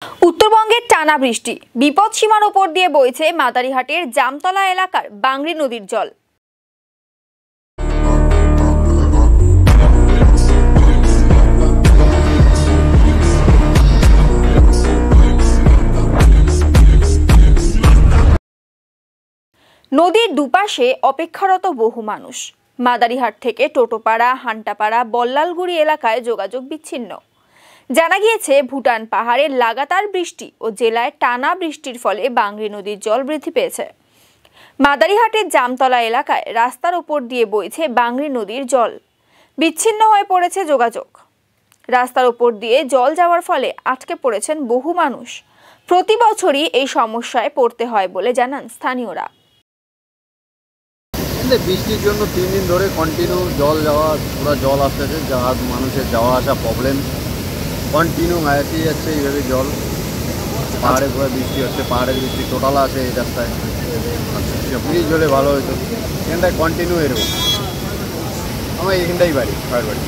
উত্তরবঙ্গের টানা বৃষ্টি, বিপদসীমার ওপর দিয়ে বইছে মাদারিহাটের জামতলা এলাকার বাংরি নদীর জল। নদীর দুপাশে অপেক্ষারত বহু মানুষ। মাদারিহাট থেকে টোটোপাড়া, হান্টাপাড়া, বল্লালগুড়ি এলাকায় যোগাযোগ বিচ্ছিন্ন। জানা গিয়েছে, ভুটান পাহাড়ের লাগাতার বৃষ্টি ও জেলায় টানা বৃষ্টির ফলে বাংরি নদীর জল বৃদ্ধি পেয়েছে। মাদারিহাটের জামতলা এলাকায় রাস্তার ওপর দিয়ে বইছে বাংরি নদীর জল। বিচ্ছিন্ন হয়ে পড়েছে যোগাযোগ। রাস্তার ওপর দিয়ে জল যাওয়ার ফলে আটকে পড়েছেন বহু মানুষ। প্রতি বছরই এই সমস্যায় পড়তে হয় বলে জানান স্থানীয়রা। বৃষ্টির জন্য 3 দিন ধরে কন্টিনিউ জল যাওয়া, পুরো জল আসতেছে, যাওয়ার মানুষের যাওয়া আসা প্রবলেম কন্টিনিউ আসেই যাচ্ছে। এইভাবে জল পাহাড়ে পুরো বৃষ্টি হচ্ছে, পাহাড়ের বৃষ্টি টোটাল আছে এই রাস্তায়। ব্রিজ হলে ভালো হতো, এখানটায় কন্টিনিউ এরকম। আমার এখানটাই বাড়ি, পায়ের বাড়ি।